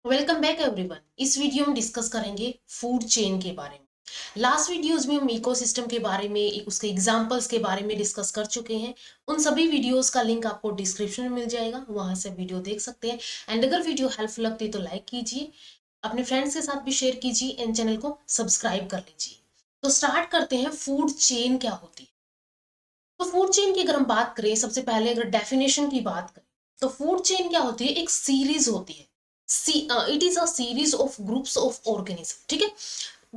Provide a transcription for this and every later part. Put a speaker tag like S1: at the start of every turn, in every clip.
S1: Welcome back everyone. इस video में discuss करेंगे फूड चेन के बारे में। लास्ट वीडियोस में हम इकोसिस्टम के बारे में उसके एग्जांपल्स के बारे में डिस्कस कर चुके हैं। उन सभी वीडियोस का लिंक आपको डिस्क्रिप्शन में मिल जाएगा, वहां से वीडियो देख सकते हैं। एंड अगर वीडियो हेल्पफुल लगती है तो लाइक कीजिए, अपने फ्रेंड्स के साथ भी शेयर कीजिए एंड चैनल को सब्सक्राइब कर लीजिए। तो स्टार्ट करते हैं, फूड चेन क्या होती है। तो फूड चेन की अगर हम बात करें, सबसे पहले अगर डेफिनेशन की बात करें तो फूड चेन क्या होती है, एक सीरीज होती है। It is a series of groups of organism. ठीक है,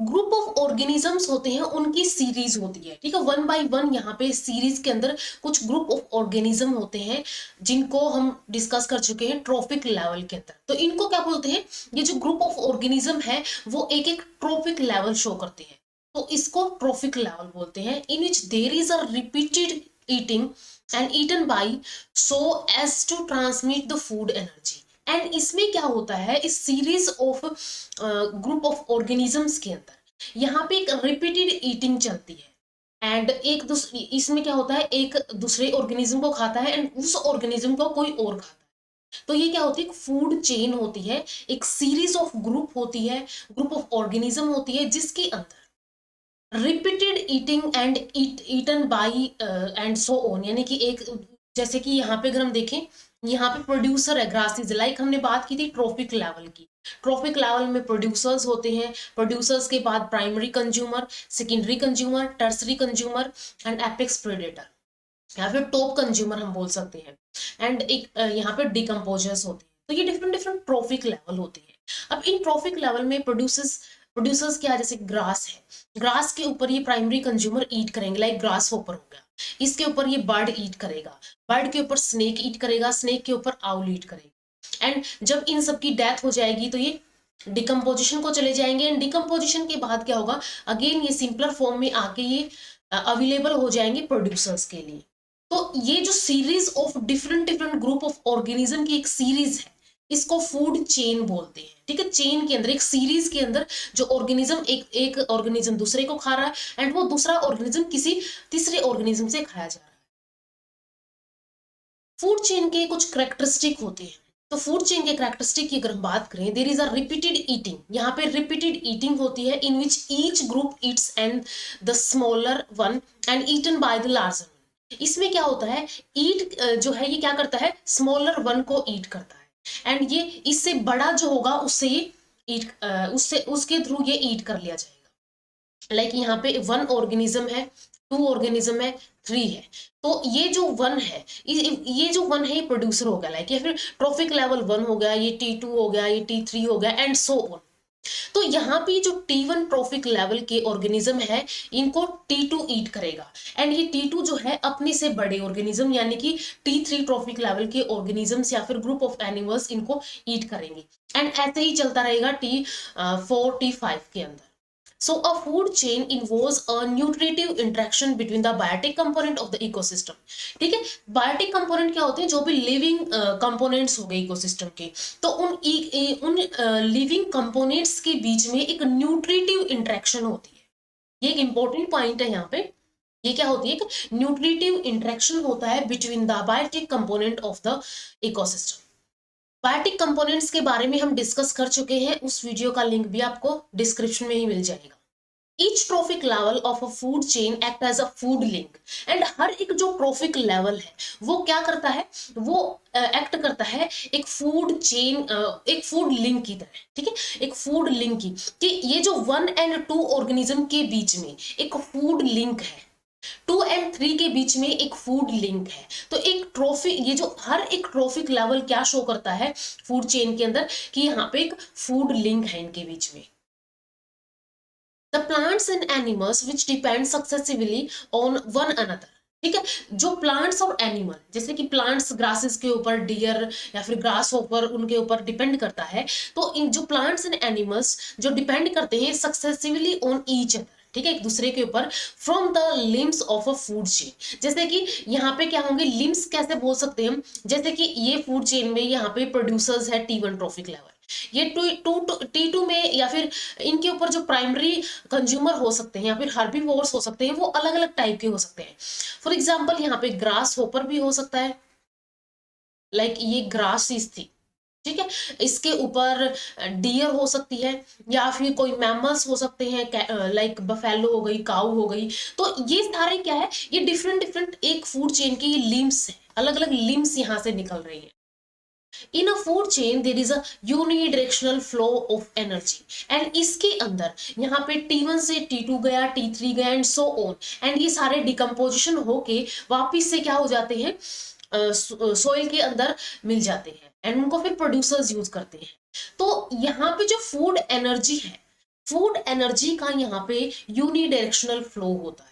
S1: ग्रुप ऑफ ऑर्गेनिजम्स होते हैं, उनकी सीरीज होती है। ठीक है, वन बाय वन यहाँ पे सीरीज के अंदर कुछ ग्रुप ऑफ ऑर्गेनिज्म होते हैं जिनको हम डिस्कस कर चुके हैं ट्रॉपिक लेवल के अंदर। तो इनको क्या बोलते हैं, ये जो ग्रुप ऑफ ऑर्गेनिज्म है वो एक एक ट्रॉपिक लेवल शो करते हैं, तो इसको ट्रॉफिक लेवल बोलते हैं। In which there is a repeated eating and eaten by so as to transmit the food energy. And इसमें क्या होता है, इस series of group of organisms के अंदर यहाँ पे एक रिपीटेड ईटिंग चलती है। एंड एक दूसरे इसमें क्या होता है, एक दूसरे ऑर्गेनिज्म को खाता है एंड उस ऑर्गेनिज्म को कोई और खाता है। तो ये क्या होती है, फूड चेन होती है, एक सीरीज ऑफ ग्रुप होती है, ग्रुप ऑफ ऑर्गेनिज्म होती है जिसके अंदर repeated eating and eaten by and so on. यानी कि एक, जैसे कि यहाँ पे अगर हम देखें, यहाँ पे प्रोड्यूसर है ग्रासेस, लाइक हमने बात की थी ट्रॉफिक लेवल की। ट्रॉफिक लेवल में प्रोड्यूसर्स होते हैं, प्रोड्यूसर्स के बाद primary consumer, secondary consumer, tertiary consumer and apex predator, या फिर टॉप कंज्यूमर हम बोल सकते हैं। एंड एक यहाँ पे डिकम्पोजर्स होते हैं। तो ये डिफरेंट डिफरेंट ट्रॉफिक लेवल होते हैं। अब इन ट्रॉफिक लेवल में प्रोड्यूसर्स क्या है, जैसे ग्रास है, ग्रास के ऊपर ये प्राइमरी कंज्यूमर ईट करेंगे, लाइक ग्रास होपर हो गया, इसके ऊपर ये बर्ड ईट करेगा, बर्ड के ऊपर स्नेक ईट करेगा, स्नेक के ऊपर आउल ईट करेगा। एंड जब इन सब की डेथ हो जाएगी तो ये डिकम्पोजिशन को चले जाएंगे। एंड डिकम्पोजिशन के बाद क्या होगा, अगेन ये सिंपलर फॉर्म में आके ये अवेलेबल हो जाएंगे प्रोड्यूसर्स के लिए। तो ये जो series of different different group of organism की एक सीरीज है, इसको फूड चेन बोलते हैं। ठीक है, चेन के अंदर, एक सीरीज के अंदर जो ऑर्गेनिज्म, एक एक ऑर्गेनिज्म दूसरे को खा रहा है एंड वो दूसरा ऑर्गेनिज्म किसी तीसरे ऑर्गेनिज्म से खाया जा रहा है। फूड चेन के कुछ करेक्टरिस्टिक होते हैं। तो फूड चेन के करेक्टरिस्टिक की अगर हम बात करें, there is a repeated eating. यहाँ पे रिपीटेड ईटिंग होती है, in which each group eats and the smaller one and eaten by the larger one. इसमें क्या होता है, ईट जो है ये क्या करता है, स्मॉलर वन को ईट करता है एंड ये इससे बड़ा जो होगा उससे ये ईट उससे उसके थ्रू ये ईट कर लिया जाएगा। लाइक यहाँ पे वन ऑर्गेनिज्म है, टू ऑर्गेनिज्म है, थ्री है। तो ये जो वन है, ये जो वन है ये प्रोड्यूसर हो गया, लाइक, या फिर ट्रॉफिक लेवल वन हो गया, ये T2 हो गया, ये T3 हो गया एंड सो ऑन। तो यहाँ पे जो T1 ट्रॉफिक लेवल के ऑर्गेनिज्म है, इनको T2 ईट करेगा एंड ये T2 जो है अपने से बड़े ऑर्गेनिज्म यानी कि T3 ट्रॉफिक लेवल के ऑर्गेनिजम्स या फिर ग्रुप ऑफ एनिमल्स इनको ईट करेंगे। एंड ऐसे ही चलता रहेगा T4 T5 के अंदर। So a food chain involves a nutritive interaction between the biotic component of the ecosystem. ठीक है, बायोटिक कंपोनेंट क्या होते हैं, जो भी लिविंग कंपोनेंट्स हो गए इकोसिस्टम के, तो उन लिविंग कंपोनेंट्स के बीच में एक न्यूट्रिटिव इंटरेक्शन होती है। ये एक इंपॉर्टेंट पॉइंट है यहाँ पे। ये क्या होती है, एक न्यूट्रिटिव इंटरेक्शन होता है between the biotic component of the ecosystem. Biotic components के बारे में हम डिस्कस कर चुके हैं, उस वीडियो का लिंक भी आपको डिस्क्रिप्शन में ही मिल जाएगा। Each trophic level of a food chain act as a food link. And हर एक जो ट्रॉफिक लेवल है वो क्या करता है, वो एक्ट करता है एक फूड चेन, एक फूड लिंक की तरह। ठीक है, एक फूड लिंक की, कि ये जो 1 एंड 2 ऑर्गेनिज्म के बीच में एक फूड लिंक है, 2 एंड 3 के बीच में एक फूड लिंक है। तो एक ट्रॉफिक, ये जो हर एक ट्रॉफिक लेवल क्या शो करता है फूड चेन के अंदर, कि यहाँ पे एक फूड लिंक है इनके बीच में। The plants and animals which depend successively on one another. ठीक है, जो प्लांट्स और एनिमल, जैसे कि प्लांट्स ग्रासेस के ऊपर, डियर या फिर ग्रास ऊपर, उनके ऊपर डिपेंड करता है। तो इन जो प्लांट्स एंड एनिमल्स जो डिपेंड करते हैं सक्सेसिवली ऑन ईच अदर, ठीक है, एक दूसरे के ऊपर, from the limbs of a food chain. जैसे कि यहाँ पे क्या होंगे, लिम्स कैसे बोल सकते हैं हम, जैसे कि ये फूड चेन में यहाँ पे प्रोड्यूसर्स है T1 ट्रॉफिक लेवल, ये T2 में, या फिर इनके ऊपर जो प्राइमरी कंज्यूमर हो सकते हैं या फिर हर्बीवोर्स हो सकते हैं, वो अलग अलग टाइप के हो सकते हैं। फॉर एग्जाम्पल यहाँ पे ग्रास होपर भी हो सकता है, लाइक ये ग्रास थी, ठीक है। इसके ऊपर डियर हो सकती है या फिर कोई मैमल्स हो सकते हैं, लाइक बफेलो हो गई, काऊ हो गई। तो ये सारे क्या है, ये डिफरेंट डिफरेंट एक फूड चेन के ये लिम्स है, अलग अलग लिम्स यहाँ से निकल रही है। In a food chain there is a unidirectional flow of energy, and इसके अंदर यहाँ पे T1 से T2 गया, T3 गया एंड सो ऑन, एंड ये सारे डिकम्पोजिशन होके वापिस से क्या हो जाते हैं, सोइल के अंदर मिल जाते हैं एंड उनको फिर प्रोड्यूसर्स यूज करते हैं। तो यहाँ पे जो फूड एनर्जी है, फूड एनर्जी का यहाँ पे यूनिडायरेक्शनल फ्लो होता है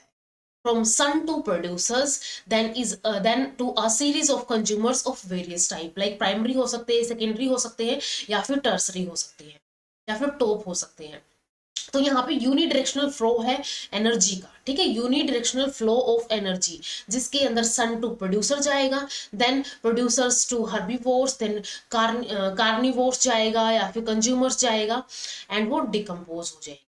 S1: from sun to producers, then to a series of consumers of various type, like primary हो सकते हैं, secondary हो सकते हैं, या फिर tertiary हो सकते हैं, या फिर top हो सकते हैं। तो यहाँ पे यूनिडायरेक्शनल फ्लो है एनर्जी का, ठीक है, यूनिडायरेक्शनल फ्लो ऑफ एनर्जी, जिसके अंदर सन टू प्रोड्यूसर जाएगा, then producers to herbivores, then carnivores जाएगा या फिर कंज्यूमर्स जाएगा, एंड वो डिकम्पोज हो जाएगा।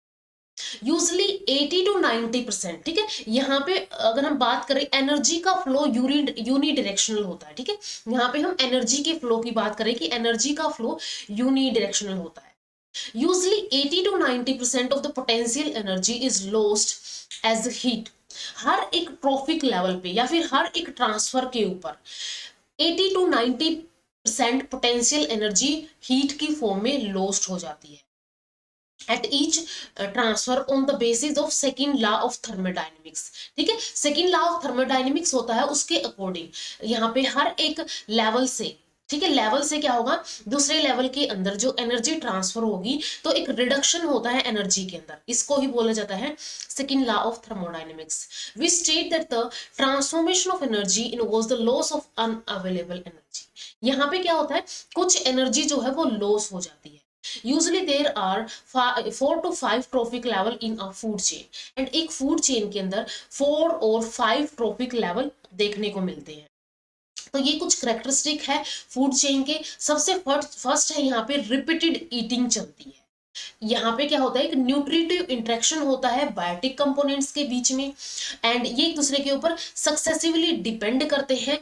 S1: यूजली 80 to 90%, ठीक है। यहाँ पे अगर हम बात करें एनर्जी का फ्लो यूनिडायरेक्शनल होता है, ठीक है। यहाँ पे हम एनर्जी के फ्लो की बात करें कि एनर्जी का फ्लो यूनिडायरेक्शनल होता है। Usually 80 to 90% of the potential energy is lost as heat. हर एक ट्रॉफिक लेवल पे या फिर हर एक ट्रांसफर के ऊपर 80 to 90% पोटेंशियल एनर्जी हीट की फॉर्म में लॉस्ट हो जाती है at each transfer on the basis of second law of thermodynamics, ठीक है। second law of thermodynamics होता है उसके अकॉर्डिंग यहाँ पे हर एक लेवल से, ठीक है, लेवल से क्या होगा, दूसरे लेवल के अंदर जो एनर्जी ट्रांसफर होगी तो एक रिडक्शन होता है एनर्जी के अंदर, इसको ही बोला जाता है second law of thermodynamics. We state that the transformation of energy involves the loss of unavailable energy. यहाँ पे क्या होता है, कुछ एनर्जी जो है वो लॉस हो जाती है। Usually there are 4 to 5 trophic level in a food chain, and एक food chain के अंदर 4 और 5 trophic level देखने को मिलते हैं। तो ये कुछ करेक्टरिस्टिक है फूड चेन के। सबसे फर्स्ट है यहाँ पे रिपीटेड ईटिंग चलती है। यहाँ पे क्या होता है, एक न्यूट्रिटिव इंटरेक्शन होता है बायोटिक कंपोनेंट्स के बीच में, एंड ये एक दूसरे के ऊपर सक्सेसिवली डिपेंड करते हैं,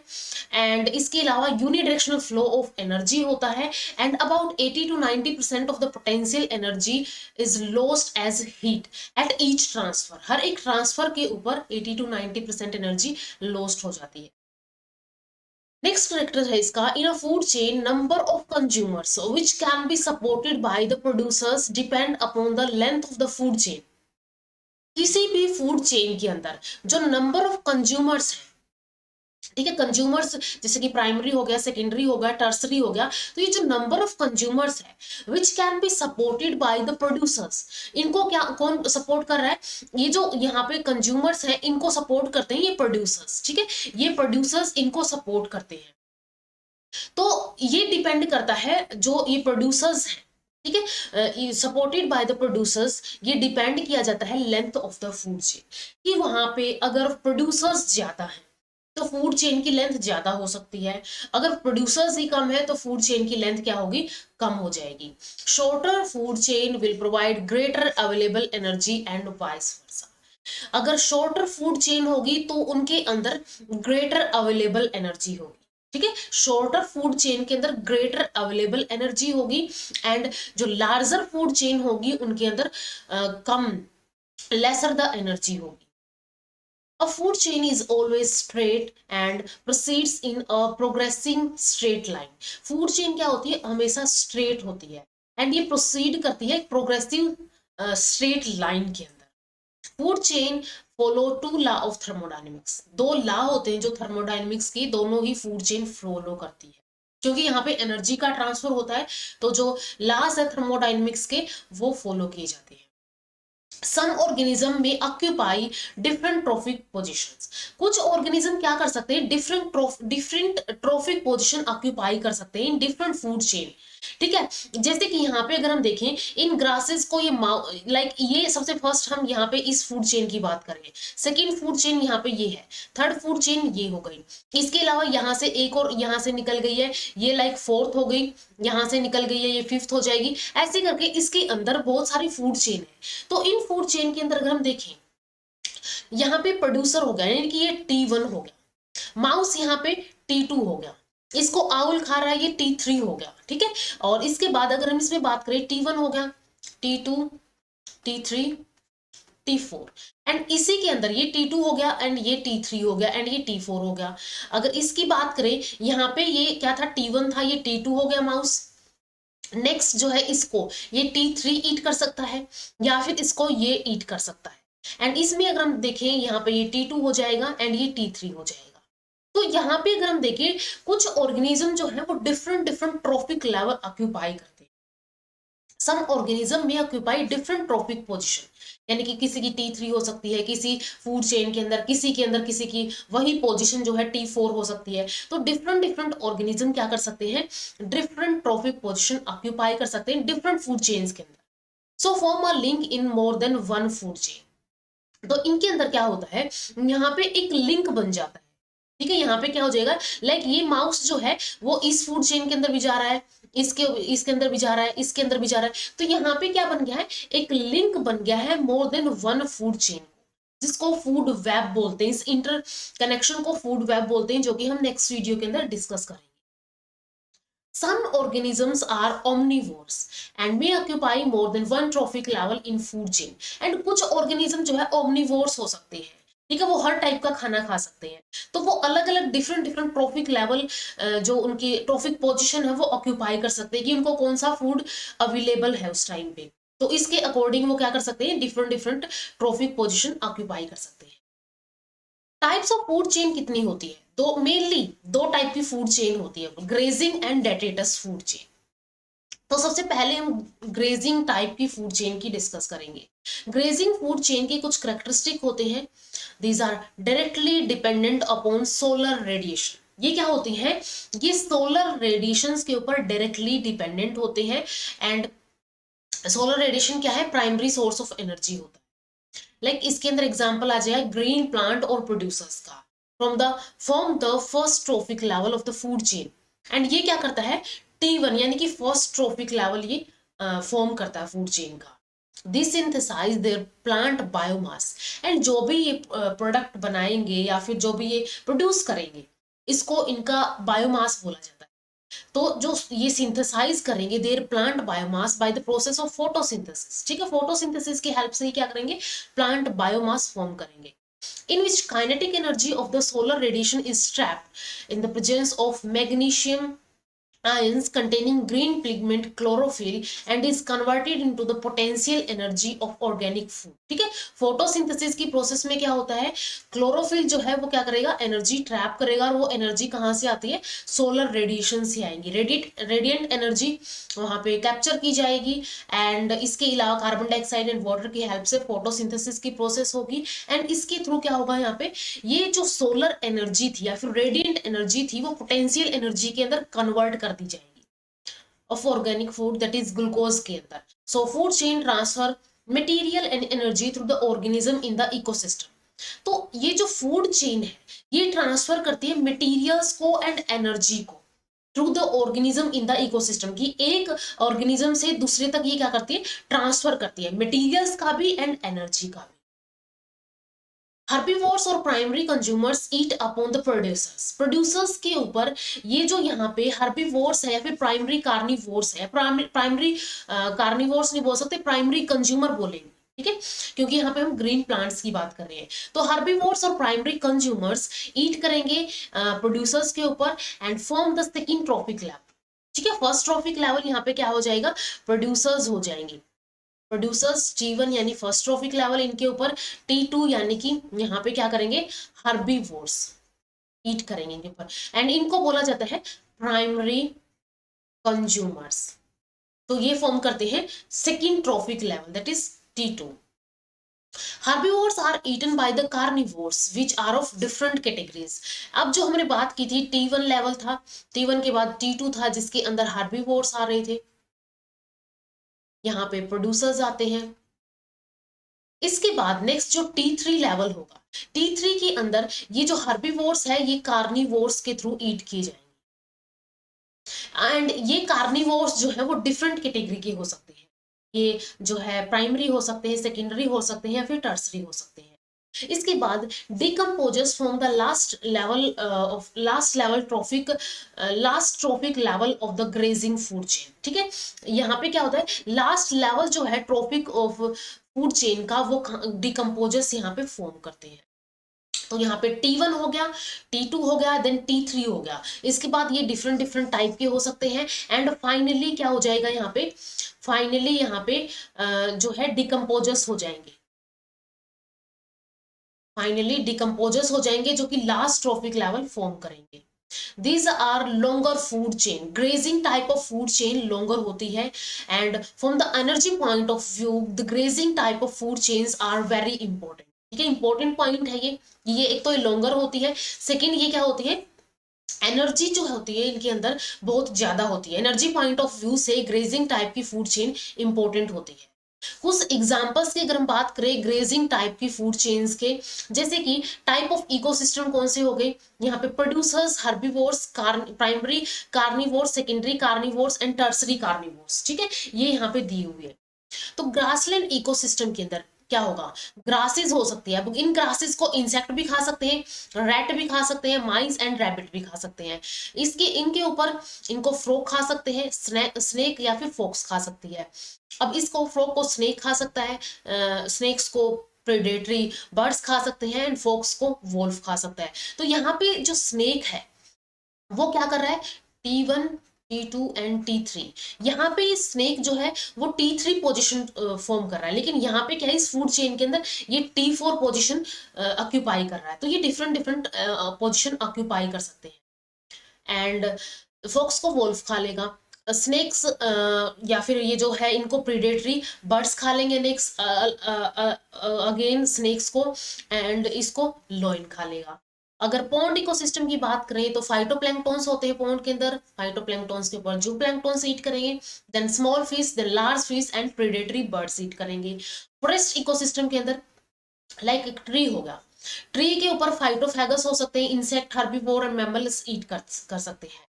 S1: एंड इसके अलावा यूनिडायरेक्शनल फ्लो ऑफ एनर्जी होता है, and about 80 to 90% of the potential energy is lost as heat at each transfer. हर एक ट्रांसफर के ऊपर 80 to 90% एनर्जी लॉस्ट हो जाती है। नेक्स्ट करेक्टर है इसका, in a food chain number of consumers which can be supported by the producers depend upon the length of the food chain. किसी भी फूड चेन के अंदर जो नंबर ऑफ कंज्यूमर्स है, ठीक है, कंज्यूमर्स जैसे कि प्राइमरी हो गया, सेकेंडरी हो गया, टर्सरी हो गया, तो ये जो नंबर ऑफ कंज्यूमर्स है विच can be supported by the producers, इनको क्या कौन सपोर्ट कर रहा है, ये जो यहाँ पे कंज्यूमर्स है इनको सपोर्ट करते हैं ये प्रोड्यूसर्स, ठीक है, ये प्रोड्यूसर्स इनको सपोर्ट करते हैं। तो ये डिपेंड करता है जो ये प्रोड्यूसर्स हैं, ठीक है, सपोर्टेड बाय द प्रोड्यूसर्स, ये डिपेंड किया जाता है length of the food chain, कि वहां पे अगर प्रोड्यूसर्स ज्यादा है तो फूड चेन की लेंथ ज्यादा हो सकती है, अगर प्रोड्यूसर्स ही कम है तो फूड चेन की लेंथ क्या होगी, कम हो जाएगी। Shorter food chain will provide greater available energy and vice versa. अगर शॉर्टर फूड चेन होगी तो उनके अंदर ग्रेटर अवेलेबल एनर्जी होगी, ठीक है, शॉर्टर फूड चेन के अंदर ग्रेटर अवेलेबल एनर्जी होगी, एंड जो लार्जर फूड चेन होगी उनके अंदर कम लेसर द एनर्जी होगी। A food chain is always straight and proceeds in a progressing straight line. Food chain क्या होती है, हमेशा straight होती है, and ये proceed करती है progressive straight line के अंदर। Food chain follow two law of thermodynamics. दो law होते हैं जो thermodynamics की, दोनों ही food chain follow करती है, क्योंकि यहाँ पे एनर्जी का ट्रांसफर होता है, तो जो laws है thermodynamics के वो फॉलो किए जाते हैं। Some organism में ऑक्यूपाई डिफरेंट ट्रॉफिक पोजिशन। कुछ ऑर्गेनिज्म क्या कर सकते हैं, डिफरेंट ट्रॉफिक पोजिशन ऑक्यूपाई कर सकते हैं इन डिफरेंट फूड चेन, ठीक है। जैसे कि यहाँ पे अगर हम देखें इन ग्रासेस को, ये लाइक ये सबसे फर्स्ट हम यहाँ पे इस फूड चेन की बात करेंगे, सेकेंड फूड चेन यहाँ पे ये है, थर्ड फूड चेन ये हो गई, इसके अलावा यहाँ से एक और यहाँ से निकल गई है, ये लाइक फोर्थ हो गई, यहाँ से निकल गई है, ये फिफ्थ हो जाएगी, ऐसे करके इसके अंदर बहुत सारी फूड चेन है। तो इन फूड चेन के अंदर अगर हम देखें, यहाँ पे प्रोड्यूसर हो गया यानी कि ये T1 हो गया, माउस यहाँ पे T2 हो गया, इसको आउल खा रहा है, ये T3 हो गया, ठीक है। और इसके बाद अगर हम इसमें बात करें, T1 हो गया, T2, T3, T4, एंड इसी के अंदर ये T2 हो गया एंड ये T3 हो गया एंड ये T4 हो गया। अगर इसकी बात करें, यहाँ पे ये क्या था, T1 था, ये T2 हो गया माउस। नेक्स्ट जो है इसको ये T3 ईट कर सकता है या फिर इसको ये ईट कर सकता है। एंड इसमें अगर हम देखें, यहाँ पे ये T2 हो जाएगा एंड ये T3 हो जाएगा। तो यहाँ पे अगर हम देखें, कुछ ऑर्गेनिज्म जो है वो different different trophic level occupy करते हैं। सम ऑर्गेनिज्म में ऑक्यूपाई डिफरेंट ट्रॉफिक पोजीशन, यानी कि किसी की T3 हो सकती है, किसी फूड चेन के अंदर, किसी के अंदर किसी की वही पोजीशन जो है T4 हो सकती है। तो डिफरेंट डिफरेंट ऑर्गेनिज्म क्या कर सकते हैं, डिफरेंट ट्रॉफिक पोजीशन ऑक्यूपाई कर सकते हैं डिफरेंट फूड चेन्स के अंदर। So form a link in more than one food chain. तो इनके अंदर क्या होता है, यहाँ पे एक लिंक बन जाता है, ठीक है। यहाँ पे क्या हो जाएगा, लाइक ये माउस जो है वो इस फूड चेन के अंदर भी जा रहा है, इसके अंदर भी जा रहा है, इसके अंदर भी जा रहा है। तो यहाँ पे क्या बन गया है, एक लिंक बन गया है more than one food chain, जिसको फूड वेब बोलते हैं। इस इंटर कनेक्शन को फूड वेब बोलते हैं, जो कि हम नेक्स्ट वीडियो के अंदर डिस्कस करेंगे। Some organisms are omnivores and may occupy more than one trophic level in food chain. And कुछ organism जो है omnivores हो सकते हैं, ठीक है, वो हर टाइप का खाना खा सकते हैं। तो वो अलग अलग डिफरेंट डिफरेंट ट्रॉफिक लेवल, जो उनकी ट्रॉफिक पोजीशन है वो ऑक्यूपाई कर सकते हैं कि उनको कौन सा फूड अवेलेबल है उस टाइम पे। तो इसके अकॉर्डिंग वो क्या कर सकते हैं, different different trophic position occupy कर सकते हैं। टाइप्स ऑफ फूड चेन कितनी होती है, दो, मेनली दो टाइप की फूड चेन होती है, grazing and detritus food chain. तो सबसे पहले हम ग्रेजिंग टाइप की फूड चेन की डिस्कस करेंगे। ग्रेजिंग फूड चेन के कुछ कैरेक्टरिस्टिक होते हैं। These are directly dependent upon solar radiation. ये क्या होती हैं, ये सोलर रेडिएशंस के ऊपर डायरेक्टली डिपेंडेंट होते हैं। एंड सोलर रेडिएशन क्या है, प्राइमरी सोर्स ऑफ एनर्जी होता है। लाइक इसके अंदर एग्जांपल आ जाएगा ग्रीन प्लांट और प्रोड्यूसर्स का, from the first trophic level of the food chain. And ये क्या करता है, T1 यानी कि फर्स्ट ट्रॉफिक लेवल ये फॉर्म करता है फूड चेन का। This synthesize their plant biomass. And जो भी ये प्रोडक्ट बनाएंगे या फिर जो भी ये प्रोड्यूस करेंगे, इसको इनका बायोमास बोला जाता है। तो जो ये सिंथेसाइज करेंगे there plant biomass by the process of photosynthesis, ठीक है, फोटोसिंथेसिस की हेल्प से ही क्या करेंगे, प्लांट बायोमास फॉर्म करेंगे। In which kinetic energy of the solar radiation is trapped in the presence of magnesium ions containing green pigment chlorophyll and is converted into the potential energy of organic food, ठीक है। Photosynthesis की process में क्या होता है, chlorophyll जो है वो क्या करेगा, एनर्जी ट्रैप करेगा, और वो एनर्जी कहाँ से आती है, सोलर रेडिएशन से आएंगी। रेडिएंट एनर्जी वहां पे कैप्चर की जाएगी। एंड इसके अलावा कार्बन डाइऑक्साइड एंड वाटर की हेल्प से फोटोसिंथेसिस की प्रोसेस होगी। एंड इसके थ्रू क्या होगा, यहाँ पे ये जो सोलर एनर्जी थी या फिर रेडिएंट एनर्जी थी, वो पोटेंशियल एनर्जी के अंदर कन्वर्ट कर दी जाएगी of organic food, that is glucose के अंदर। So food chain transfer material and energy through the organism in the ecosystem. तो ये जो फूड चेन है, ये ट्रांसफर करती है मटेरियल्स को एंड एनर्जी को through the organism in the ecosystem, की एक ऑर्गेनिज्म से दूसरे तक ये क्या करती है, ट्रांसफर करती है, मटेरियल्स का भी एंड एनर्जी का भी। हर्बीवोर्स और primary consumers eat upon the producers के ऊपर ये जो यहाँ पे हर्बीवोर्स है या फिर प्राइमरी कार्निवोर्स है, प्राइमरी कार्निवोर्स नहीं बोल सकते, प्राइमरी कंज्यूमर बोलेंगे, ठीक है, क्योंकि यहाँ पे हम ग्रीन प्लांट्स की बात कर रहे हैं। तो हर्बीवोर्स और प्राइमरी कंज्यूमर्स ईट करेंगे प्रोड्यूसर्स के ऊपर and form the second trophic level, ठीक है। फर्स्ट ट्रॉफिक लेवल यहाँ पे क्या हो जाएगा, प्रोड्यूसर्स हो जाएंगे, प्रोड्यूसर्स T1 यानी फर्स्ट ट्रॉफिक लेवल, इनके ऊपर T2 यानी कि यहाँ पे क्या करेंगे, हर्बीवोर्स ईट करेंगे इनके ऊपर, एंड इनको बोला जाता है प्राइमरी कंज्यूमर्स। तो ये फॉर्म करते हैं second trophic level, that is T2। Herbivores are eaten by the carnivores which are of different categories। अब जो हमने बात की थी T1 लेवल था, T1 के बाद T2 था जिसके अंदर हर्बीवोर्स आ रहे थे, यहाँ पे प्रोड्यूसर्स आते हैं। इसके बाद नेक्स्ट जो T3 लेवल होगा, T3 के अंदर ये जो हर्बीवोर्स है ये कार्निवोर्स के थ्रू ईट किए जाएंगे। एंड ये कार्निवोर्स जो है वो डिफरेंट कैटेगरी के हो सकते हैं, ये जो है प्राइमरी हो सकते हैं, सेकेंडरी हो सकते हैं या फिर टर्सरी हो सकते हैं। इसके बाद decomposes from the last traffic level of the grazing food chain. ठीक है, यहाँ पे क्या होता है, लास्ट लेवल जो है ट्रॉफिक ऑफ फूड चेन का, वो डिकम्पोजेस यहाँ पे फॉर्म करते हैं। तो यहाँ पे T1 हो गया, T2 हो गया, देन T3 हो गया। इसके बाद ये डिफरेंट डिफरेंट टाइप के हो सकते हैं। एंड फाइनली क्या हो जाएगा यहाँ पे, फाइनली यहाँ पे जो है डिकम्पोजर्स हो जाएंगे, फाइनली डिकम्पोजर्स हो जाएंगे जो कि लास्ट ट्रॉफिक लेवल फॉर्म करेंगे। These are longer food chain. Grazing type of food chain longer होती है, and from the energy point of view, the grazing type of food chains are very important. ठीक है, important point है ये एक तो ये लॉन्गर होती है, सेकेंड ये क्या होती है, एनर्जी जो होती है इनके अंदर बहुत ज्यादा होती है। एनर्जी पॉइंट ऑफ व्यू से ग्रेजिंग टाइप की फूड चेन इंपॉर्टेंट होती है। कुछ एग्जांपल्स की अगर हम बात करें ग्रेजिंग टाइप की फूड चेन्स के, जैसे कि टाइप ऑफ इकोसिस्टम कौन से हो गए, यहाँ पे producers, herbivores, primary carnivores, secondary carnivores and tertiary carnivores. ठीक है, ये यहाँ पे दी हुई है। तो ग्रासलैंड इकोसिस्टम के अंदर क्या होगा, ग्रासेस हो सकती है। अब इन ग्रासेस को इंसेक्ट भी खा सकते हैं, रैट भी खा सकते हैं, माइस एंड रैबिट भी खा सकते हैं। इसके इनके ऊपर इनको फ्रॉग खा सकते हैं, स्नेक या फिर फॉक्स खा सकती है। अब इसको फ्रॉग को स्नेक खा सकता है, स्नेक्स को प्रेडेटरी बर्ड्स खा सकते हैं, एंड फॉक्स को वोल्फ खा सकता है। तो यहाँ पे जो स्नेक है वो क्या कर रहा है, T1, T2 एंड T3। यहाँ पे स्नेक जो है वो T3 पोजीशन फॉर्म कर रहा है, लेकिन यहाँ पे क्या है, इस फूड चेन के अंदर ये T4 पोजीशन ऑक्यूपाई कर रहा है। तो ये डिफरेंट डिफरेंट पोजीशन ऑक्यूपाई कर सकते हैं। एंड फॉक्स को वोल्फ खा लेगा, स्नेक्स या फिर ये जो है इनको प्रीडेटरी बर्ड्स खा लेंगे, नेक्स्ट अगेन स्नेक्स को, एंड इसको लॉइन खा लेगा। अगर पॉन्ड इकोसिस्टम की बात करें तो फाइटोप्लैंक्टॉन्स होते हैं पॉन्ड के अंदर, फाइटोप्लैंक्टॉन्स के ऊपर जूप्लैंक्टॉन्स ईट करेंगे, then small fish, then large fish and predatory birds eat करेंगे। फॉरेस्ट इकोसिस्टम के अंदर लाइक एक ट्री हो गया, ट्री के ऊपर फाइटोफैगस हो सकते हैं, इंसेक्ट, हर्बीवोर एंड मैमल्स ईट कर सकते हैं।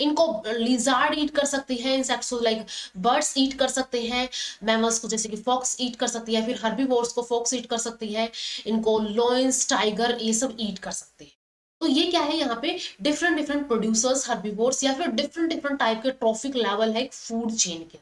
S1: इनको लिजार्ड ईट कर सकते हैं, इंसेक्ट्स लाइक बर्ड्स ईट कर सकते हैं, मैमल्स को जैसे कि फॉक्स ईट कर सकती है, फिर हर्बीवोर्स को फॉक्स ईट कर सकती है, इनको लॉयंस, टाइगर ये सब ईट कर सकते हैं। तो ये क्या है, यहाँ पे डिफरेंट डिफरेंट प्रोड्यूसर्स, हर्बीवोर्स या फिर डिफरेंट डिफरेंट टाइप के ट्रॉफिक लेवल है फूड चेन के।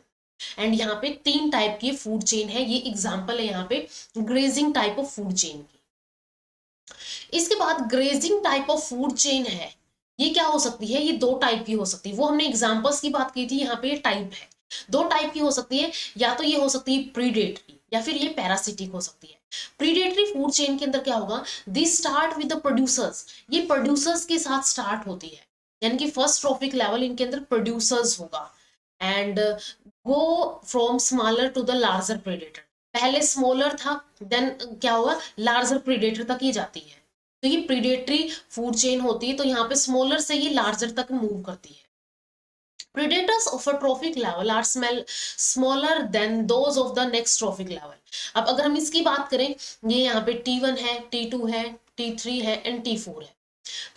S1: एंड यहाँ पे 3 टाइप की फूड चेन है, ये एग्जांपल है यहाँ पे grazing type of food chain की। इसके बाद grazing type of food chain है, ये क्या हो सकती है, ये 2 टाइप की हो सकती है। वो हमने एग्जांपल्स की बात की थी, यहाँ पे टाइप है 2 टाइप की हो सकती है, या तो ये हो सकती है प्रीडेटरी या फिर ये पैरासिटिक हो सकती है। प्रीडेटरी फूड चेन के अंदर क्या होगा, this start with the producers, ये प्रोड्यूसर्स के साथ स्टार्ट होती है, यानी कि फर्स्ट ट्रॉफिक लेवल इनके अंदर प्रोड्यूसर्स होगा, and go from smaller to the larger predator. पहले स्मॉलर था, देन क्या हुआ, लार्जर प्रेडेटर तक ये जाती है। तो ये प्रीडेटरी फूड चेन होती है, तो यहाँ पे स्मॉलर से ये लार्जर तक मूव करती है। Predators of a trophic level are smaller than those of the next trophic level. अब अगर हम इसकी बात करें, ये यहाँ पे T1 है, T2 है, T3 है एंड T4 है।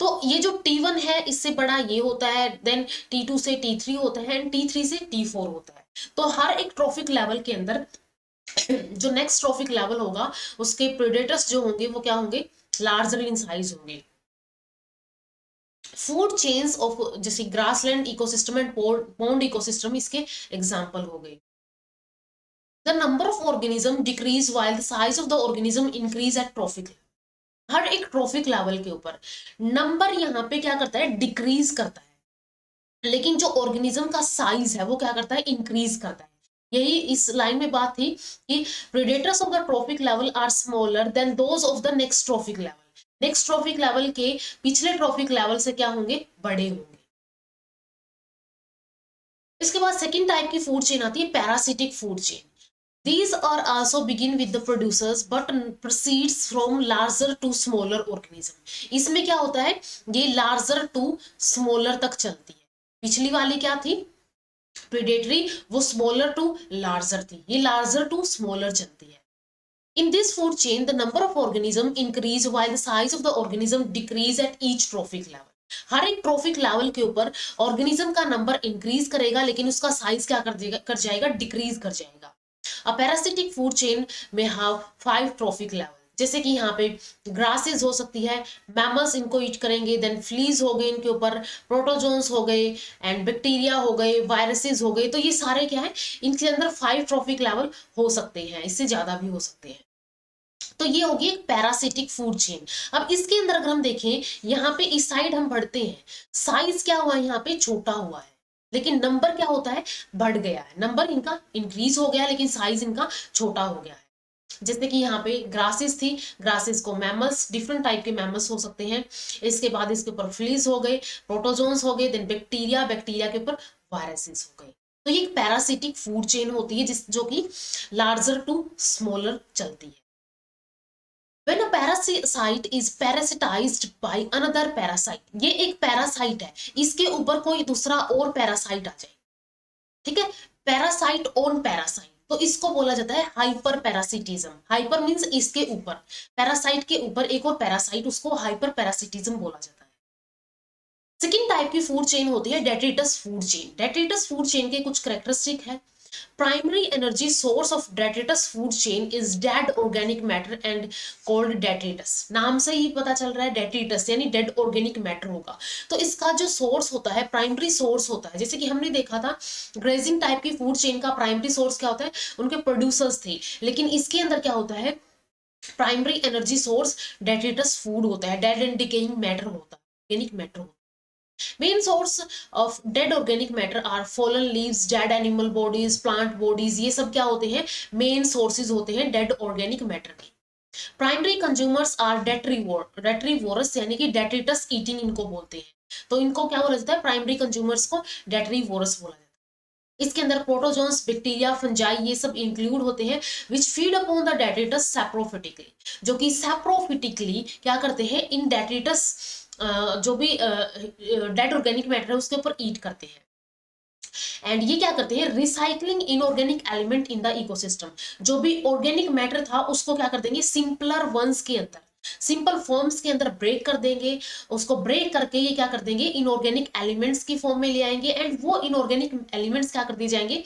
S1: तो ये जो T1 है इससे बड़ा ये होता है, देन T2 से T3 होता है एंड T3 से T4 होता है। तो हर एक ट्रॉफिक लेवल के अंदर जो नेक्स्ट ट्रॉफिक लेवल होगा उसके प्रेडेटर्स जो होंगे वो क्या होंगे, लार्जर इन साइज होंगे। फूड चेन्स ऑफ जैसे grassland ecosystem and pond ecosystem इसके एग्जांपल हो गए। The number of organism decrease while the size of the organism increase at trophic. हर एक ट्रॉफिक लेवल के ऊपर नंबर यहाँ पे क्या करता है, डिक्रीज करता है, लेकिन जो ऑर्गेनिज्म का साइज है वो क्या करता है, इंक्रीज करता है। यही इस लाइन में बात थी कि predators of the trophic level are smaller than those of the next trophic level. Next trophic level के पिछले ट्रॉफिक लेवल से क्या होंगे, बड़े होंगे। इसके बाद सेकंड टाइप की फूड चेन आती है parasitic food chain. These are also begin with the producers but proceeds from larger to smaller organism. इसमें क्या होता है, ये larger to smaller तक चलती है। पिछली वाली क्या थी, प्रेडेटरी, वो स्मॉलर टू लार्जर थी, ये लार्जर टू स्मॉलर चलती है। In this food chain, the number of organism increase while the size of the organism decrease at each trophic level. हर एक ट्रॉफिक लेवल के ऊपर ऑर्गेनिज्म का नंबर इंक्रीज करेगा, लेकिन उसका साइज क्या कर जाएगा, डिक्रीज कर जाएगा। A parasitic food chain may have 5 trophic levels. जैसे कि यहाँ पे ग्रासेस हो सकती है, मैमल्स इनको ईट करेंगे, देन फ्लीज हो गए इनके ऊपर, प्रोटोजोन्स हो गए एंड बैक्टीरिया हो गए, वायरसेस हो गए। तो ये सारे क्या है, इनके अंदर 5 ट्रॉफिक लेवल हो सकते हैं, इससे ज्यादा भी हो सकते हैं। तो ये होगी एक पैरासिटिक फूड चेन। अब इसके अंदर अगर हम देखें, यहाँ पे इस साइड हम बढ़ते हैं, साइज क्या हुआ है, यहाँ पे छोटा हुआ है, लेकिन नंबर क्या होता है, बढ़ गया है, नंबर इनका इंक्रीज हो गया है, लेकिन साइज इनका छोटा हो गया है। जैसे कि यहाँ पे ग्रासेस थी, ग्रासेस को मैमल्स, डिफरेंट टाइप के मैमल्स हो सकते हैं। इसके बाद इसके ऊपर फ्लीज हो गए, प्रोटोजोन्स हो गए, देन बैक्टीरिया, बैक्टीरिया के ऊपर वायरसेस हो गए। तो ये एक पैरासिटिक फूड चेन होती है जिस जो कि लार्जर टू स्मॉलर चलती है। When a parasite is parasitized by another parasite, ये एक पैरासाइट है, इसके ऊपर कोई दूसरा और पैरासाइट आ जाए, ठीक है, पैरासाइट ऑन पैरासाइट, तो इसको बोला जाता है हाइपर पैरासिटिज्म। हाइपर मींस इसके ऊपर, पैरासाइट के ऊपर एक और पैरासाइट, उसको हाइपर पैरासिटिज्म बोला जाता है। सेकेंड टाइप की फूड चेन होती है detritus food chain. Detritus food chain के कुछ कैरेक्टरिस्टिक है। Primary energy source of detritus food chain is dead organic matter and called detritus। नाम से ही पता चल रहा है detritus यानी dead organic matter होगा। तो इसका जो सोर्स होता है, प्राइमरी सोर्स होता है, जैसे कि हमने देखा था ग्रेजिंग टाइप की फूड चेन का प्राइमरी सोर्स क्या होता है, उनके प्रोड्यूसर्स थे, लेकिन इसके अंदर क्या होता है, primary energy source detritus food होता है, डेड एंड डिकेइंग मैटर होता है, ऑर्गेनिक मैटर होता है। Main source of dead organic matter are fallen leaves, dead animal bodies, plant bodies, ये सब क्या होते हैं, मेन सोर्सेज होते हैं डेड ऑर्गेनिक मैटर के। प्राइमरी कंज्यूमर्स आर डेट्रीवोरस यानी कि डेट्रिटस ईटिंग इनको बोलते हैं। तो इनको क्या बोला जाता है, प्राइमरी कंज्यूमर्स को डेट्रीवोरस बोला जाता है। इसके अंदर प्रोटोजोन्स, बैक्टीरिया, फंजाई ये सब इंक्लूड होते हैं which feed upon the detritus saprophytically, जो कि सैप्रोफिटिकली क्या करते हैं, इन डेट्रिटस जो भी डेड ऑर्गेनिक मैटर है उसके ऊपर ईट करते हैं। एंड ये क्या करते हैं, recycling inorganic element in the ecosystem. जो भी ऑर्गेनिक मैटर था उसको क्या कर देंगे, सिंपलर वंस के अंदर, सिंपल फॉर्म्स के अंदर ब्रेक कर देंगे, उसको ब्रेक करके ये क्या कर देंगे, इनऑर्गेनिक एलिमेंट्स की फॉर्म में ले आएंगे, एंड वो इनऑर्गेनिक एलिमेंट्स क्या कर दिए जाएंगे,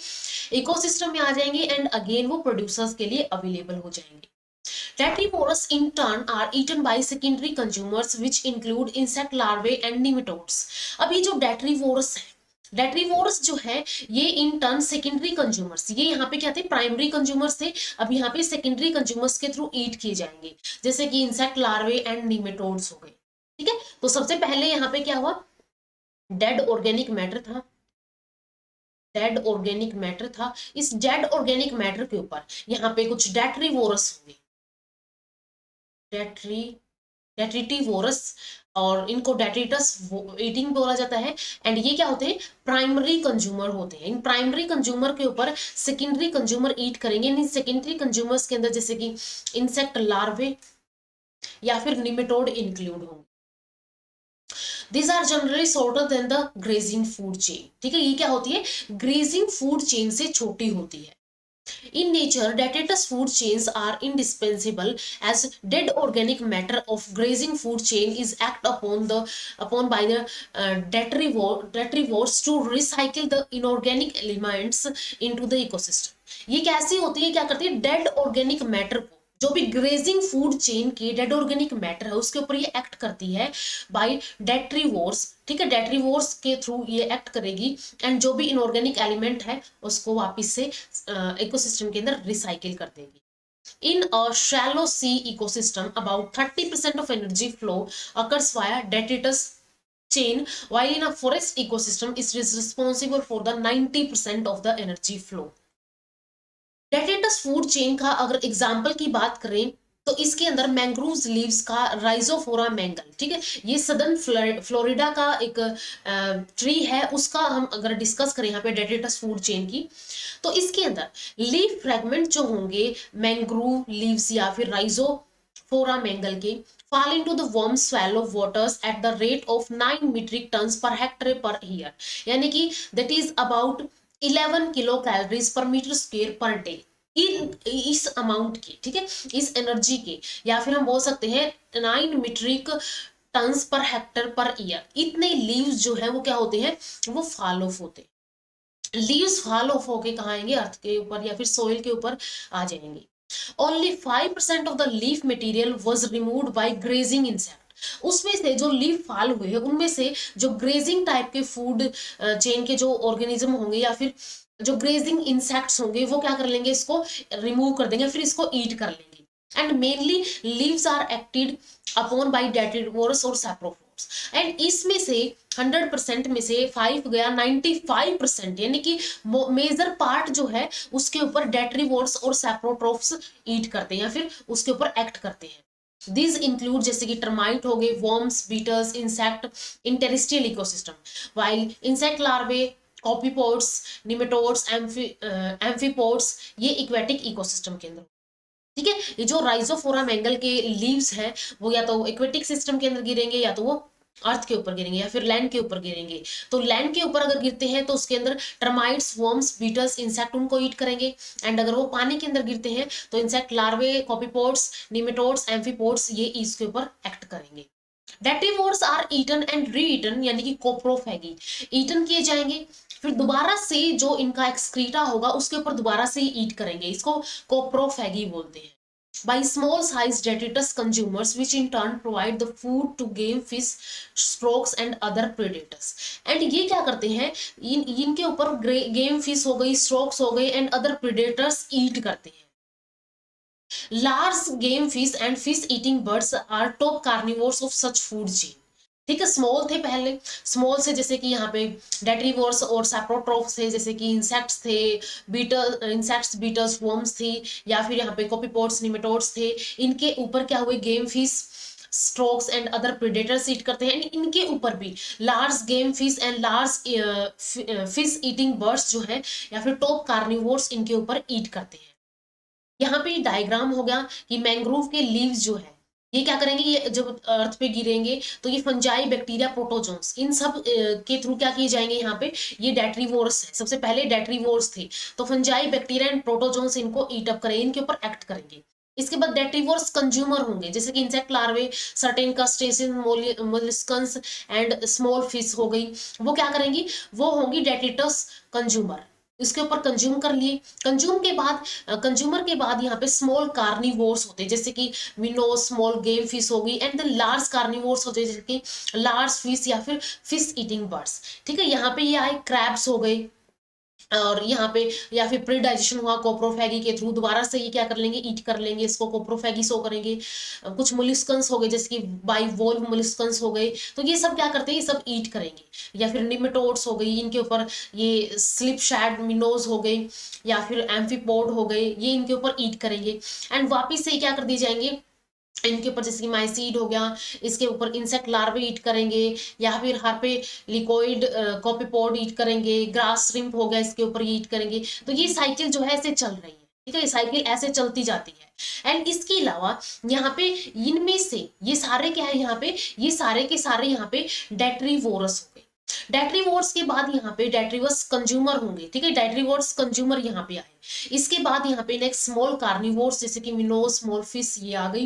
S1: इकोसिस्टम में आ जाएंगे, एंड अगेन वो प्रोड्यूसर्स के लिए अवेलेबल हो जाएंगे। Detrivorous in turn are eaten by secondary consumers which include insect larvae and nematodes। अब ये जो detrivorous है, डेट्रीवोरस जो है ये इन टर्न सेकेंडरी कंज्यूमर्स, ये यहाँ पे क्या थे, प्राइमरी कंज्यूमर्स थे, अब यहाँ पे सेकेंडरी कंज्यूमर्स के थ्रू ईट किए जाएंगे, जैसे कि इंसेक्ट लार्वे एंड निमेटोड्स हो गए। ठीक है, तो सबसे पहले यहाँ पे क्या हुआ, डेड ऑर्गेनिक मैटर था, डेड ऑर्गेनिक मैटर था, इस डेड ऑर्गेनिक मैटर के ऊपर यहाँ पे कुछ डेट्रीवोरस होंगे, डेट्रीटिवोरस, और इनको डेट्रिटस ईटिंग बोला जाता है। एंड ये क्या होते हैं, प्राइमरी कंज्यूमर होते हैं। इन प्राइमरी कंज्यूमर के ऊपर सेकेंडरी कंज्यूमर ईट करेंगे। इन सेकेंडरी कंज्यूमर्स के अंदर जैसे कि इंसेक्ट लार्वे या फिर निमेटोड इंक्लूड होंगे। These are generally shorter than the grazing food chain। ठीक है, ये क्या होती है, ग्रेजिंग फूड चेन से छोटी होती है। In nature, detritus food chains are indispensable as dead organic matter of grazing food chain is act upon by the detrivores to recycle the inorganic elements into the ecosystem। ये कैसी होती है, क्या करती है, डेड ऑर्गेनिक मैटर को, जो भी ग्रेजिंग फूड चेन के डेड ऑर्गेनिक मैटर है उसके ऊपर ये एक्ट करती है बाय डेट्रीवोर्स। ठीक है, डेट्रीवोर्स के थ्रू ये एक्ट करेगी, एंड जो भी इनऑर्गेनिक एलिमेंट है उसको वापस से इकोसिस्टम के अंदर रिसाइकिल कर देगी। In a shallow sea ecosystem, about 30% of energy flow occurs via detritus chain, while in a forest ecosystem it is responsible for the 90% of the energy flow। Detritus food chain का अगर example की बात करें तो इसके अंदर mangrove leaves का Rhizophora mangle, ठीक है, ये सदर्न फ्लोरिडा का एक ट्री है, उसका हम अगर डिस्कस करें यहाँ पे डेट्रिटस फूड चेन की, तो इसके अंदर लीफ फ्रेगमेंट जो होंगे मैंग्रोव लीव्स या फिर राइजोफोरा मैंगल के, fall into the warm swallow waters at the rate of 9 metric tons per hectare per year। यानी कि that is about 11 kilocalories per metre square per day, इस amount की, ठीक है, इस एनर्जी के, या फिर हम बोल सकते हैं 9 metric tons per hectare per year, इतने लीव्स जो है वो क्या होते हैं, वो फॉल ऑफ होते हैं। लीव्स फॉल ऑफ होके कहाँ आएंगे, अर्थ के ऊपर या फिर सोइल के ऊपर आ जाएंगे। Only 5% of the leaf material was removed by grazing insect. उसमें से जो लीफ फाल हुए हैं उनमें से जो ग्रेजिंग टाइप के फूड चेन के जो ऑर्गेनिज्म होंगे या फिर जो ग्रेजिंग इंसेक्ट्स होंगे वो क्या कर लेंगे, इसको रिमूव कर देंगे, फिर इसको ईट कर लेंगे। And mainly leaves are acted upon by detritivores और सैप्रोफोर्स। एंड इसमें से 100% में से 5 गया 95%, यानी कि मेजर पार्ट जो है उसके ऊपर डेट्रीवोर्स और सैप्रोट्रोफ्स ईट करते हैं या फिर उसके ऊपर एक्ट करते हैं। दिस इंक्लूड जैसे कि टर्माइट हो गए, worms, beetles, insect in terrestrial ecosystem, while insect larvae, copepods, nematodes, amphipods ये इक्वेटिक इकोसिस्टम के अंदर। ठीक है, ये जो राइजोफोरा मैंगल के लीव्स हैं वो या तो एक्वेटिक सिस्टम के अंदर गिरेंगे या तो वो अर्थ के ऊपर गिरेंगे या फिर लैंड के ऊपर गिरेंगे। तो लैंड के ऊपर अगर गिरते हैं तो उसके अंदर टर्माइट्स, वर्म्स, बीटल्स, इंसेक्ट उनको ईट करेंगे। एंड अगर वो पानी के अंदर गिरते हैं तो insect larvae, copepods, nematodes, amphipods ये इसके ऊपर एक्ट करेंगे। डेट्रीवोर्स are eaten and re eaten, यानी कि कोप्रोफैगी, ईटन किए जाएंगे, फिर दोबारा से जो इनका एक्सक्रीटा होगा उसके ऊपर दोबारा से ईट करेंगे, इसको कोप्रोफैगी बोलते हैं। By small sized detritus consumers which in turn provide the food to game fish, storks and other predators। And ये क्या करते हैं, इनके ऊपर गेम फिश हो गई, स्ट्रोक्स हो गए एंड अदर प्रेडेटर्स ईट करते हैं। Large game fish and fish eating birds are top carnivores of such food chain. ठीक है, स्मॉल थे पहले, स्मॉल से जैसे कि यहाँ पे डेट्रीवोर्स और सैप्रोट्रोफ्स थे, जैसे कि इंसेक्ट्स थे, इंसेक्ट्स, बीटल्स, वर्म्स थी, या फिर यहाँ पे कॉपीपोड्स, निमेटोड्स थे। इनके ऊपर क्या हुए, game fish, storks and other predators eat करते हैं। इनके ऊपर भी large game fish and large fish eating birds जो है या फिर टॉप कार्निवोर्स इनके ऊपर ईट करते हैं। यहाँ पे डायग्राम हो गया कि मैंग्रोव के लीव्स जो है ये क्या करेंगे, ये जब अर्थ पे गिरेंगे तो ये फंजाई, बैक्टीरिया, प्रोटोजोन्स इन सब के थ्रू क्या किए जाएंगे, यहाँ पे ये डेट्रीवोर्स है, सबसे पहले डेट्रीवोर्स थे, तो फंजाई, बैक्टीरिया एंड प्रोटोजोन्स इनको ईट अप करेंगे, इनके ऊपर एक्ट करेंगे। इसके बाद डेट्रीवोर्स कंज्यूमर होंगे, जैसे कि insect larvae, certain crustacean, molluscans and small fish हो गई, वो क्या करेंगी, वो होंगी डेट्रिटस कंज्यूमर, इसके ऊपर कंज्यूम कर लिए। कंज्यूमर के बाद यहाँ पे स्मॉल कार्निवोर्स होते हैं, जैसे कि मिनो, स्मॉल गेम फिश होगी, एंड देन लार्ज कार्निवोर्स होते हैं जैसे कि लार्ज फिश या फिर फिश ईटिंग बर्ड्स। ठीक है, यहाँ पे ये आए क्रैब्स हो गए, और यहाँ पे या फिर प्री डाइजेशन हुआ कोप्रोफैगी के थ्रू, दोबारा से ये क्या कर लेंगे, ईट कर लेंगे, इसको कोप्रोफैगी शो करेंगे। कुछ मोलिस्कन्स हो गए जैसे कि बाइवोल्व मोलिस्कन्स हो गए, तो ये सब क्या करते हैं, ये सब ईट करेंगे। या फिर निमेटोड्स हो गई, इनके ऊपर ये स्लिप शैड मिनोज हो गए या फिर एम्फीपोड हो गए, ये इनके ऊपर ईट करेंगे। एंड वापिस से क्या कर दिए जाएंगे, इनके ऊपर जैसे कि माइसीड हो गया, इसके ऊपर इंसेक्ट लार्वे ईट करेंगे, या फिर हार्पे लिकोइड कॉपीपोड ईट करेंगे, ग्रास श्रिम्प हो गया, इसके ऊपर ये ईट करेंगे। तो ये साइकिल जो है ऐसे चल रही है। ठीक है, ये साइकिल ऐसे चलती जाती है। एंड इसके अलावा यहाँ पे इनमें से ये सारे क्या है, यहाँ पे ये सारे के सारे यहाँ पे डेट्रीवोरस हो गए। डेट्रीवोर्स के बाद यहाँ पे डेट्रीवस कंज्यूमर होंगे। ठीक है, डेट्रीवोर्स कंज्यूमर यहाँ पे आए। इसके बाद यहाँ पे नेक्स्ट स्मॉल कार्निवोर्स जैसे कि मिनो, स्मॉल फिश ये आ गई।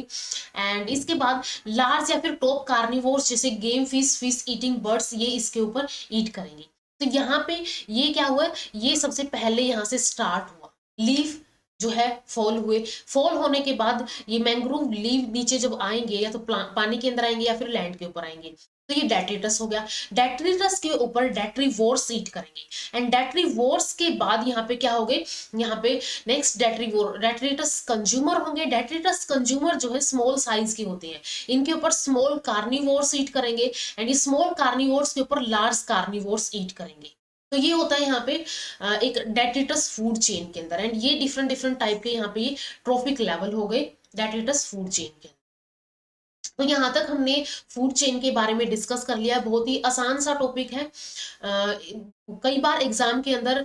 S1: एंड इसके बाद लार्ज या फिर टॉप कार्निवोर्स जैसे game fish, fish eating birds ये इसके ऊपर ईट करेंगे। तो यहाँ पे ये क्या हुआ, ये सबसे पहले यहाँ से स्टार्ट हुआ, लीफ जो है फॉल हुए। फॉल होने के बाद ये मैंग्रोव लीव नीचे जब आएंगे या तो पानी के अंदर आएंगे या फिर लैंड के ऊपर आएंगे, तो ये डेट्रिटस हो गया। डेट्रिटस के ऊपर डेट्रीवोर्स ईट करेंगे। एंड डेट्रीवोर्स के बाद यहाँ पे क्या हो गए, यहाँ पे नेक्स्ट डेट्रिटस कंज्यूमर होंगे। डेट्रिटस कंज्यूमर जो है स्मॉल साइज के होते हैं, इनके ऊपर स्मॉल कार्निवोर्स ईट करेंगे। एंड ये स्मॉल कार्निवोर्स के ऊपर लार्ज कार्निवोर्स ईट करेंगे। तो ये होता है यहाँ पे एक डेट्रिटस फूड चेन के अंदर। एंड ये डिफरेंट डिफरेंट टाइप के यहाँ पे ये ट्रॉफिक लेवल हो गए डेट्रिटस फूड चेन के अंदर। तो यहाँ तक हमने फूड चेन के बारे में डिस्कस कर लिया। बहुत ही आसान सा टॉपिक है। कई बार एग्जाम के अंदर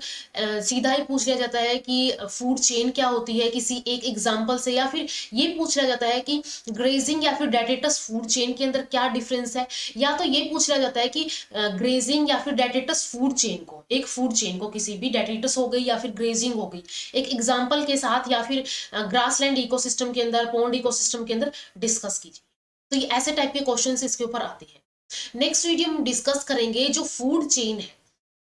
S1: सीधा ही पूछ लिया जाता है कि फूड चेन क्या होती है किसी एक एग्जाम्पल से, या फिर ये पूछ लिया जाता है कि ग्रेजिंग या फिर डेट्रिटस फूड चेन के अंदर क्या डिफरेंस है, या तो ये पूछ लिया जाता है कि ग्रेजिंग या फिर डेट्रिटस फूड चेन को, एक फूड चेन को किसी भी डेट्रिटस हो गई या फिर ग्रेजिंग हो गई, एक एग्जाम्पल के साथ या फिर ग्रासलैंड इकोसिस्टम के अंदर, पॉन्ड इकोसिस्टम के अंदर डिस्कस कीजिए। तो ये ऐसे टाइप के क्वेश्चंस इसके ऊपर आते हैं। नेक्स्ट वीडियो में डिस्कस करेंगे जो फूड चेन है,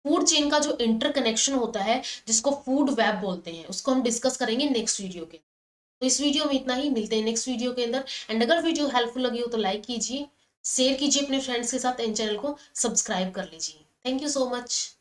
S1: फूड चेन का जो इंटरकनेक्शन होता है जिसको फूड वेब बोलते हैं, उसको हम डिस्कस करेंगे नेक्स्ट वीडियो के। तो इस वीडियो में इतना ही, मिलते हैं नेक्स्ट वीडियो के अंदर। एंड अगर वीडियो हेल्पफुल लगी हो तो लाइक कीजिए, शेयर कीजिए अपने फ्रेंड्स के साथ, एंड चैनल को सब्सक्राइब कर लीजिए। Thank you so much.